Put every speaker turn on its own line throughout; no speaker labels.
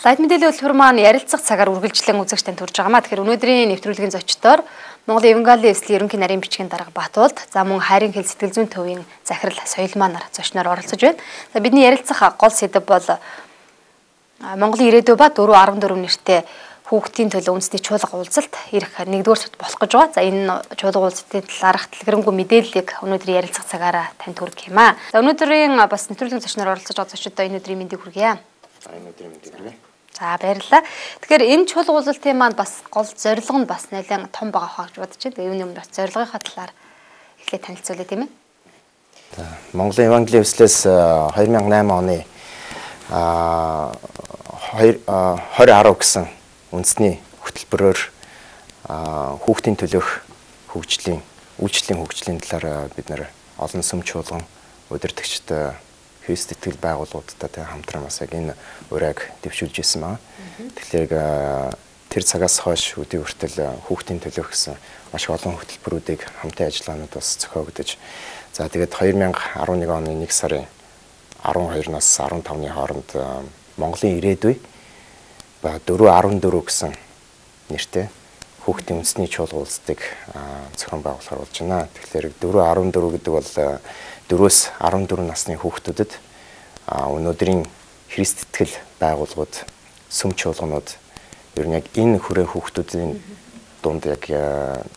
Лайт мэдээллийн хөтөлбөр маань ярилцах цагаар үргэлжлэн үзэгч танд хүрж байгаамаа. Тэгэхээр өнөөдрийн нэвтрүүлгийн зочдоор Монголын Евангелийн эвслийн ерөнхий нарийн бичгийн дарга Батуулд, за мөн хайрын хэл сэтгэл зүйн төвийн захирал Соёлмаа нар зочноор оролцож байна. За бидний ярилцах гол сэдэв бол Монголын ирээдүй ба 414 нэртэй хүүхдийн төлөө үндэсний чуулга уулзалт ирэх 1-р сард болох гэж байгаа. За энэ чуулга уулзалтын талаарх дэлгэрэнгүй мэдээллийг өнөөдрийн ярилцах цагаараа танд хүргэх юм аа. За өнөөдрийн бас нэвтрүүлгийн зочноор оролцож байгаа зочдод энэ өдрийн мэндийг хүргье.
За энэ өдрийн мэндийг хүргье.
За баярлалаа. Тэгэхээр энэ чуулга уулзалтын маань бас гол зорилго нь бас нэлээд том байгаа хаа гэж бодож байна. Тэгээ юуны өмнө бас зорилгынхаа талаар эхлээд танилцуулъя тийм ээ.
За Монголын Евангелийн эвслээс 2008 оны 2010 гэсэн үндэсний хөтөлбөрөөр хүүхдийн төлөөх үйлчлэлийн хөгжлийн талаар бид нэр олон сүм чуулган удирдагчид Христ итгэл байгууллагуудтай хамтран бас яг энэ урайг дэвшүүлж ирсэн байна. Тэгэхээр тэр цагаас хойш өдий хүртэл хүүхдийн төлөөх гэсэн маш олон хөтөлбөрүүдийг хамтын ажиллагаанууд бас зохиогдож. За тэгээд 2011 оны 1 сарын 12-наас 15-ны хооронд Монголын ирээдүй ба 414 гэсэн нэртэй хүүхдийн үндэсний чуулга уулзалтыг зохион байгуулахар болж байна. Тэгэхээр 414 гэдэг бол 4-өөс 14 насны хүүхдүүдэд өнөөдрийн Христ итгэл байгууллагууд, сүм чуулганууд ер нь яг энэ хүрээ хүүхдүүдийн дунд яг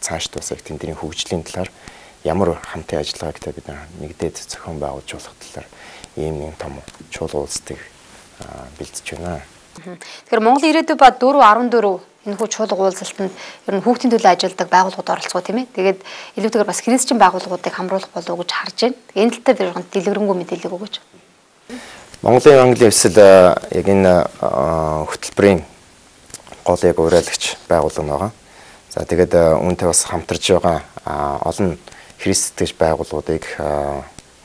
цаашд бас яг тэдний хөгжлийн талаар ямар хамтын ажиллагааг бид нэгдээд зохион байгуулж болох талаар ийм нэг том чуулга уулзалтыг бэлдэж байна.
Тэгэхээр Монголын ирээдүй ба 414 энэ хүү чуулга уулзалтанд ер нь хүүхдийн төлөө ажилладаг байгууллагууд оролцгоо тийм ээ. Тэгээд илүүтэйгээр бас христчин байгууллагуудыг хамруулах болов уу гэж харж байна. Энэ талаар би жоохон дэлгэрэнгүй мэдээлэл өгөөч.
Монголын Евангелийн эвсэл яг энэ хөтөлбөрийн гол яг уриалагч байгууллага байгаа. За тэгээд үүнтэй бас хамтарч байгаа олон христ итгэж байгууллагуудыг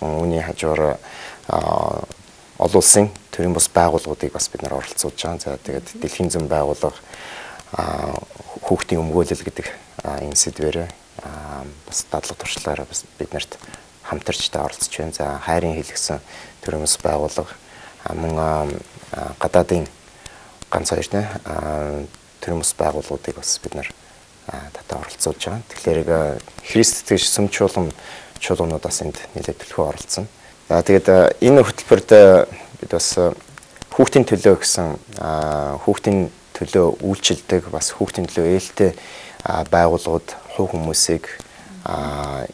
үүний хажуугаар олон улсын төрийн бус байгууллагуудыг бас бид нар оролцуулж байгаа. За тэгээд дэлхийн зүйн байгууллага хүүхдийн өмгөөлөл гэдэг энэ сэдвээр бас дадлаг туршлагаараа бас биднэрт хамтарч та оролцож байна. За хайрын хэл гэсэн төрийн бус байгууллага мөн гадаадын ганц хоёр төрийн бус байгууллагуудыг бас бид нар татаа оролцуулж байгаа. Тэгэхээр Христ итгэж сүм чуулганууд бас энд нэлээд төлхөө оролцсон. За тэгээд энэ хөтөлбөрт бид бас хүүхдийн төлөө гэсэн хүүхдийн төлөө үйлчилдэг бас хүүхдийн төлөө ээлтэй байгууллагууд хувь хүмүүсийг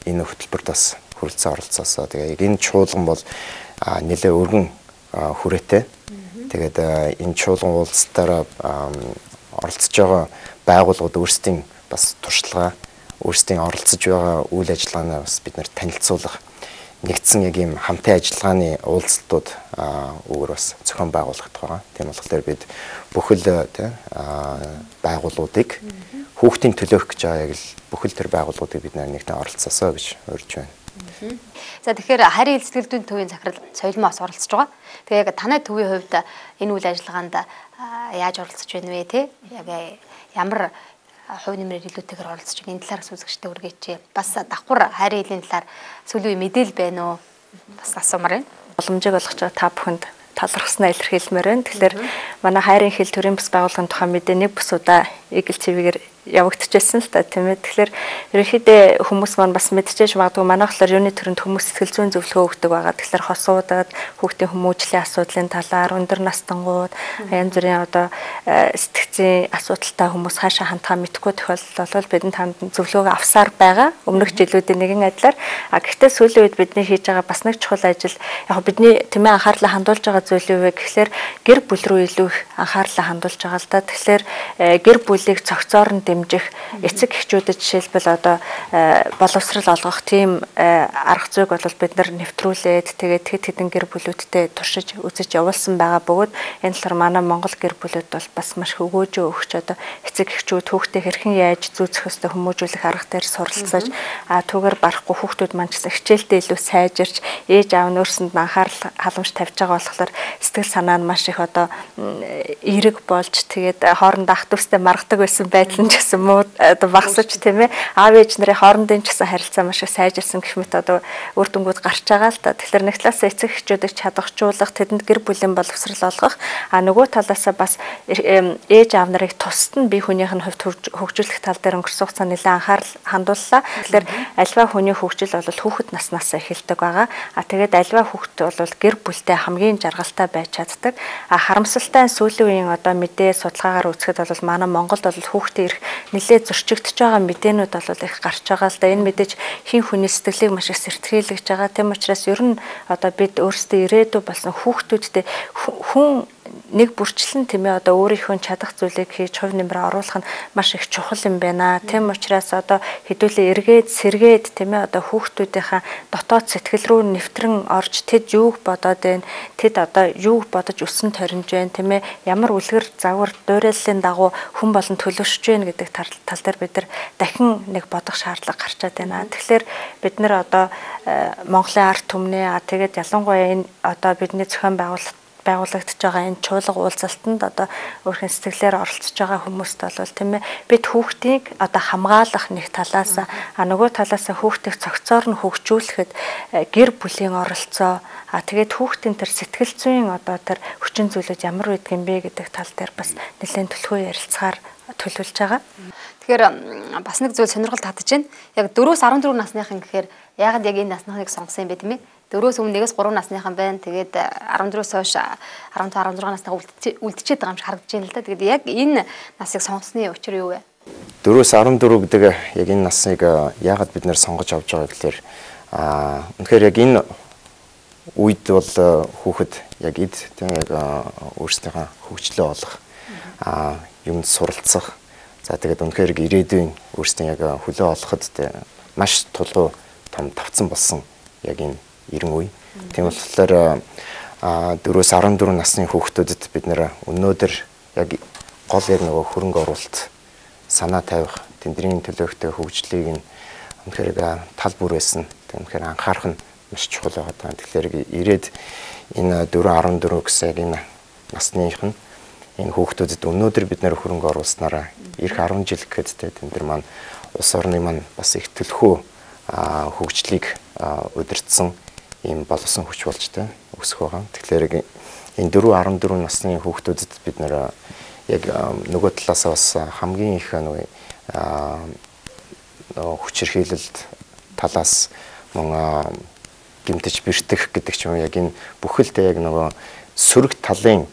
энэ хөтөлбөрт бас хүрэлцэн оролцоосоо. Тэгээд энэ чуулган бол нэлээд өргөн хүрээтэй. Тэгээд энэ чуулган уулзалтаараа оролцож байгаа байгууллагууд өөрсдийн бас туршлага, өөрсдийн оролцож байгаа үйл ажиллагаанаа бас бид нэр танилцуулах нэгдсэн яг ийм хамтын ажиллагааны уулзалтууд өөр бас зохион байгуулагдах байгаа. Тийм болохоор бид бүхэл байгууллагуудыг хүүхдийн төлөөх гэж байгаа яг л бүхэл тэр байгууллагуудыг бид нэгтэн оролцоосоо гэж урьж байна.
За тэгэхээр хайрын хэл сэтгэл зүйн төвийн захирал Соёлмаа бас оролцож байгаа. Тэгээ яг танай төвийн хувьд энэ үйл ажиллагаанд яаж оролцож байна вэ те? Яг ямар хувь нэмрээр илүүтэйгээр оролцож байгаа энэ талаар сүзгчтэй үргээч. Бас давхар хайрын хэлийн талаар сүүлийн мэдээлэл байна уу? Бас асуумаар байна.
Боломжийг олгож байгаа та бүхэнд талархснаа илэрхийлмээр байна. Тэгэхээр манай хайрын хэл төрийн бас байгууллагын тухай мэдээ нэг бус удаа Игэл ТV-гээр явагдчихсан л та тийм ээ. Тэгэхээр ерөнхийдөө хүмүүс маань бас мэдчихэж магадгүй манайх л юуны төрөнд хүмүүс сэтгэл зүйн зөвлөгөө өгдөг байгаа. Тэгэхээр хосуудад хүүхдийн хүмүүжлийн асуудлын талаар өндөр настангууд янз бүрийн одоо сэтгцийн асуудалтай хүмүүс хаашаа хандхаа мэдэхгүй тохиолдол бол бидний танд зөвлөгөө авсаар байгаа. Өмнөх жилүүдийн нэгэн адилаар гэхдээ сүүлийн үед бидний хийж байгаа бас нэг чухал ажил яг бидний тэмээ анхаарлаа хандуулж байгаа зүйл юу вэ гэхээр гэр бүл рүү илүү их анхаарлаа хандуулж байгаа л да. Тэгэхээр гэр бүлийг цогцоор нь дэмжих эцэг эхчүүдэд жишээлбэл одоо боловсрал олгох тийм арга зүйг бол бид нар нэвтрүүлээд тэгээд хэд хэдэн гэр бүлүүдтэй туршиж үзэж явуулсан байгаа бөгөөд энэ талаар манай Монгол гэр бүлүүд бол бас маш хөвгөөжөө өгч одоо эцэг эхчүүд хүүхдээ хэрхэн яаж зүүцэх ёстой хүмүүжүүлэх арга дээр суралцаж түүгээр барахгүй хүүхдүүд маань ч хичээлдээ илүү сайжирч ээж аав нь өөрсөнд нь анхаарал халамж тавьж байгаа болохоор сэтгэл санаа нь маш их одоо эерэг болж тэгээд хоорондоо ах дүүстэй маргадаг байсан байдал нь ч гэсэн муу одоо багасч тийм ээ аав ээж нарын хоорондын ч гэсэн харилцаа маш их сайжирсан гэх мэт одоо үр дүнгууд гарч байгаа л та. Тэгэхээр нэг талаас эцэг эхчүүдийг чадахжуулах, тэдэнд гэр бүлийн боловсрал олгох, нөгөө талаасаа бас ээж аав нарыг тусад нь бие хүнийх нь хувьд хөгжүүлэх тал дээр өнгөрсөн хугацаанд нэлээд анхаарал хандууллаа. Тэгэхээр альва хүний хөгжил бол хүүхэд наснаас эхэлдэг байгаа. Тэгээд альва хүүхэд бол гэр бүлтэй хамгийн жаргалтай байж чаддаг. Харамсалтай сүүлийн үеийн одоо мэдээ судалгаагаар үзэхэд бол манай Монголд бол хүүхдээ ирэх нэлээд зөрчигдөж байгаа мэдээнүүд бол их гарч байгаа л да. Энэ мэдээж хин хүний сэтгэлийг маш их сэртгийлж байгаа. Тэм учраас ер нь одоо бид өөрсдөө ирээдүй болсон хүүхдүүдтэй хүн нэг бүрчлэн тийм ээ одоо өөрийнхөө чадах зүйлийг хийж хувь нэмрээ оруулах нь маш их чухал юм байна. Тэм учраас одоо хэдүүлээ эргээд сэргээд тийм ээ одоо хүүхдүүдийнхаа дотоод сэтгэл рүү нэвтрэн орж тэд юуг бодоод байна, тэд одоо юуг бодож өссөн тойрнож байна тийм ээ ямар үлгэр загвар дуурайллын дагуу хүн болон төлөвшөж байна гэдэг тал дээр бид нар дахин нэг бодох шаардлага гарчаад байна. Тэгэхээр бид нар одоо Монголын ард түмнээ тэгээд ялангуяа энэ одоо бидний зохион байгуулагдж байгаа энэ чуулга уулзалтанд одоо өөрхийн сэтгэлээр оролцож байгаа хүмүүст бол тийм ээ бид хүүхдийг одоо хамгаалах нэг талаас нөгөө талаас хүүхдийг цогцоор нь хөгжүүлэхэд гэр бүлийн оролцоо тэгээд хүүхдийн тэр сэтгэл зүйн одоо тэр хүчин зүйлүүд ямар байдаг юм бэ гэдэг тал дээр бас нэлээд төлхөө ярилцахаар төлөвлөж байгаа.
Тэгэхээр бас нэг зүйл сонирхол татаж байна. Яг 4-14 насныхан гэхээр яагаад яг энэ насныхыг сонгосон юм бэ тийм ээ? 4-өөс өмнө 1-3 насныхан байна. Тэгээд 14-өөс хойш 15-16 насныхаа үлдчихэд байгаа юм шиг харагдаж байна л да. Тэгээд яг энэ насыг сонгосны учир юу вэ?
4-14 гэдэг яг энэ насыг яагаад бид нэр сонгож авч байгаа гэхээр үнэхээр яг энэ үед бол хүүхэд яг тийм яг өөрсдийнхөө хөгжлөө олох юмд суралцах. За тэгээд үнэхээр ирээдүйн өөрсдийн яг хөлөө олоход маш тулгуй том тавцсан болсон яг энэ 90 үе. Тийм болохоор 4-14 насны хүүхдүүдэд бид нэр өнөөдөр яг гол яг нөгөө хөрөнгө оруулалт санаа тавих, тэдний төлөөхтэй хөгжлийг нь үнэхээр тал бүрээс нь үнэхээр анхаарах нь маш чухал байгаа. Тэгэхээр ирээд энэ 4-14 гэсэн яг энэ насных нь энэ хүүхдүүдэд өнөөдөр бид нэр хөрөнгө оруулснараа эх 10 жил гэхэд тэд нар маань улс орны маань бас их төлхөө хөгжлийг удирдсан ийм боловсон хүч болж өсөх байгаа. Тэгэхээр энэ 4-14 насны хүүхдүүдэд бид нэр яг нөгөө талаас бас хамгийн их хүчирхийлэлт талаас мөн гимтэж бэртэх гэдэг ч юм яг энэ бүхэлдээ яг нөгөө сөрөг талын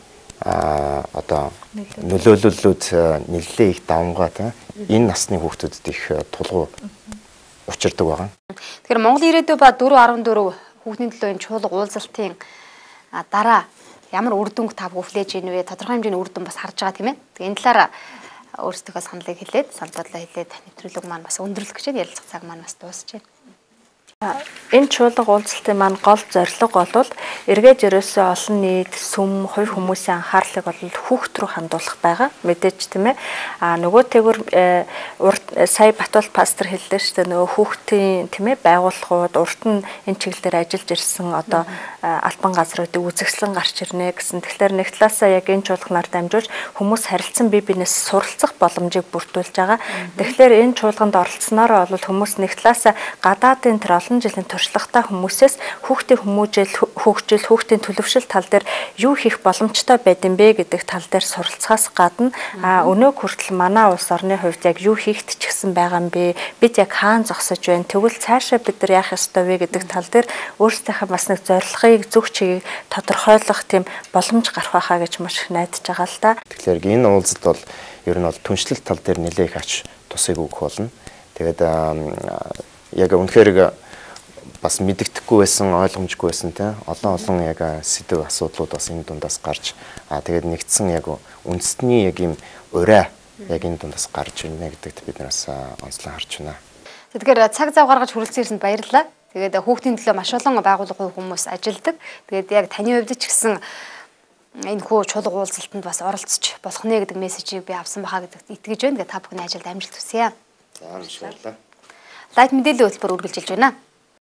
одоо нөлөөллүүд нэлээд их давмгаа энэ насны хүүхдүүдэд их тулгуу учирдаг байгаа.
Тэгэхээр Монгол ирээдүй ба 4-14 хүүхдийн төлөө энэ чуулга уулзалтын дараа ямар үр дүнг та бүхлээж ийн вэ? Тодорхой хэмжээний үр дүн бас харж байгаа тийм ээ. Тэгээ энэ талаараа өөрсдөө саналыг хэлээд, санал бодлоо хэлээд нэвтрүүлэг маань бас өндөрлөх гэж ярилцах цаг маань бас дуусч байна.
Энэ чуулга уулзалтын маань гол зорилго бол эргээд ерөөсөө олон нийт сүм хувь хүмүүсийн анхаарлыг бол хүүхд рүү хандуулах байгаа. Мэдээж тийм ээ. Нөгөө тэгвэр сая Батбол пастор хэллээ шүү дээ. Нөгөө хүүхдийн тийм ээ байгууллагууд урд нь энэ чиглэлээр ажиллаж ирсэн одоо албан газруудыг үзэсгэлэн гарч ирнэ гэсэн. Тэгэхээр нэг талаасаа яг энэ чуулганаар дамжуулж хүмүүс харилцан бие биенээс суралцах боломжийг бүрдүүлж байгаа. Тэгэхээр энэ чуулганд оролцсноор бол хүмүүс нэг талаасаа гадаадын тэр олон жилийн туршлагатай хүмүүсээс хүүхдийн хөгжил, хүүхдийн төлөвшил тал дээр юу хийх боломжтой байд юм бэ гэдэг тал дээр суралцахаас гадна өнөө хүртэл манай улс орны хувьд яг юу хийхэд ч гэсэн байгаа юм бэ? Бид яг хаана зогсож байна? Тэгвэл цаашаа бид нар яах ёстой вэ гэдэг тал дээр өөрсдийнхээ бас нэг зорилгыг зөв чигийг тодорхойлох тийм боломж гарах байхаа гэж маш их найдаж байгаа л да.
Тэгэхээр энэ уулзалт бол ер нь бол түншлэл тал дээр нэлээх ач тусыг өгөх болно. Тэгээд яг үнэхээр бас мэддэхгүй байсан, ойлгомжгүй байсан те олон яг сэдв асуудлууд бас энэ дундаас гарч тэгээд нэгдсэн яг үндэсний яг юм ураа яг энэ дундаас гарч ирнэ гэдэгт бид нараас онцлон харж байна.
Тэгэхээр цаг зав гаргаж хүрэлцэн ирсэнд баярлалаа. Тэгээд хүүхдийн төлөө маш олон байгууллага хүмүүс ажилладаг. Тэгээд яг таны хувьд ч гэсэн энэ хүү чуулга уулзалтанд бас оролцож болох нэ гэдэг мессежийг би авсан баха гэдэгт итгэж байна. Тэгээд та бүхний ажилд амжилт хүсье.
За баярлалаа.
Лайт мэдээллийн хөтөлбөр үргэлжилж байна.